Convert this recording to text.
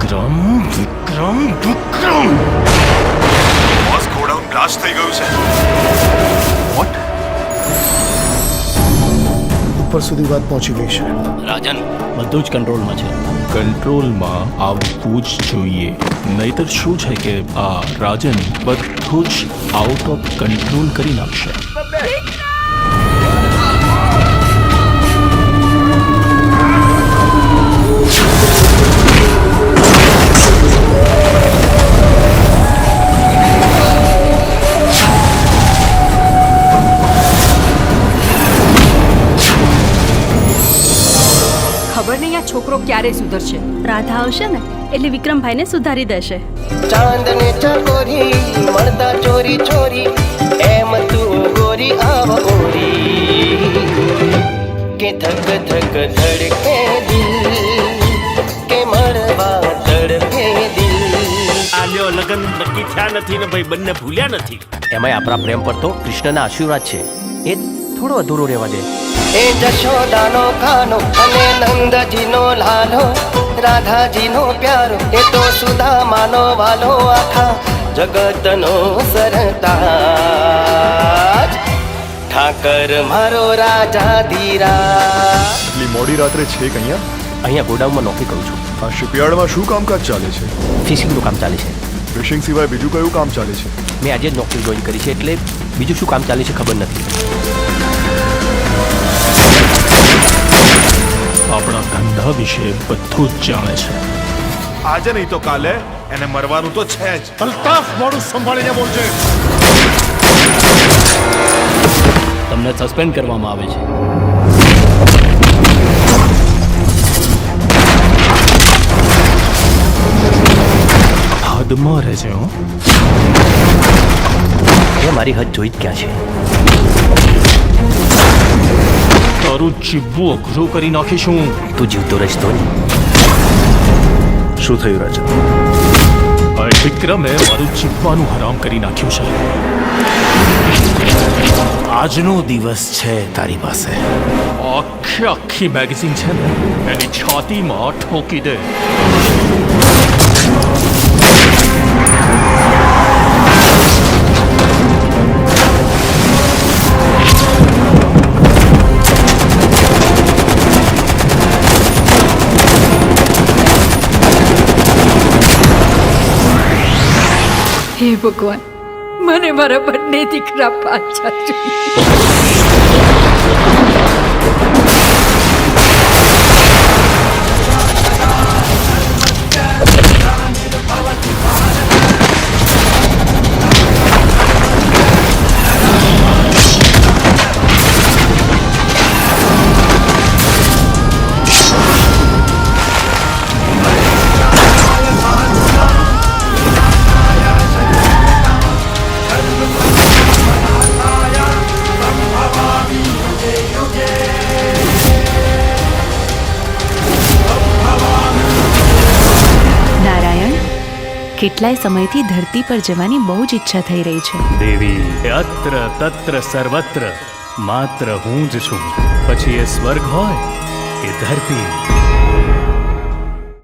વિક્રમ વિક્રમ વિક્રમ boss godown blast થઈ ગયું છે. વોટ? ઉપર સુધી વાત પહોંચી ગઈ છે. રાજન બધું જ કંટ્રોલમાં છે. કંટ્રોલમાં આવવું જ જોઈએ, નહીતર શું છે કે આ રાજન બધું જ આઉટ ઓફ કંટ્રોલ કરી નાખશે. ખબર નહીં આ છોકરો ક્યારે સુધરશે. રાધા આવશે ને એટલે વિક્રમભાઈને સુધારી દેશે. ચાંદને ચકોરી મળતા ચોરી ચોરી એમ તું ગોરી આવ ઓરી કે ધક ધક ધડકે દિલ કે મળવા તડપે દિલ. આલ્યો લગન નક્કી થયા નથી ને ભાઈ બંને ભૂલ્યા નથી. એમાંય આપણા પ્રેમ પર તો કૃષ્ણના આશીર્વાદ છે, એ થોડો અધૂરો રહેવા દે. એ જશોદાનો ખાનો અને નંદજીનો લાલો, રાધાજીનો પ્યારો એ તો સુદામાનો વાલો, આખા જગતનો સરતાજ ઠાકર મારો રાજા ધીરા. એટલી મોડી રાત્રે છે કે અહીંયા ગોડાઉનમાં નોકરી કરું છું. આ શિપયાર્ડમાં શું કામકાજ ચાલે છે? ફિશિંગનું કામ ચાલે છે. ફિશિંગ સિવાય બીજું કયું કામ ચાલે છે? મેં આજે જ નોકરી જોઈન કરી છે એટલે બીજું શું કામ ચાલે છે ખબર નથી. આપણા ધંધા વિશે બધું જ જાણે છે. આજે નહીં તો કાલે એને મરવાનું તો છે જ. અલ્તાફ, મોડું સંભાળીને બોલજે. તમને સસ્પેન્ડ કરવામાં આવે છે. હદમાં રહેજે. હો, એ મારી હદ જોઈ જ ક્યાં છે. તારું જીવવું અઘરું કરી નાખીશું. તું જીવતો રહીશ તો નહીં. શું થયું રાજન? વિક્રમે મારું જીવવાનું હરામ કરી નાખ્યું છે. આજનો દિવસ છે તારી પાસે. આખી મેગેઝિન છે ને એની છાતીમાં ઠોકી દે. હે ભગવાન, મને મારા બંને દીકરા પાછા જોઈએ. કેટલાય સમયથી ધરતી પર જવાની બહુ જ ઈચ્છા થઈ રહી છે. દેવી અત્ર તત્ર સર્વત્ર માત્ર હું જ છું. પછી એ સ્વર્ગ હોય કે ધરતી,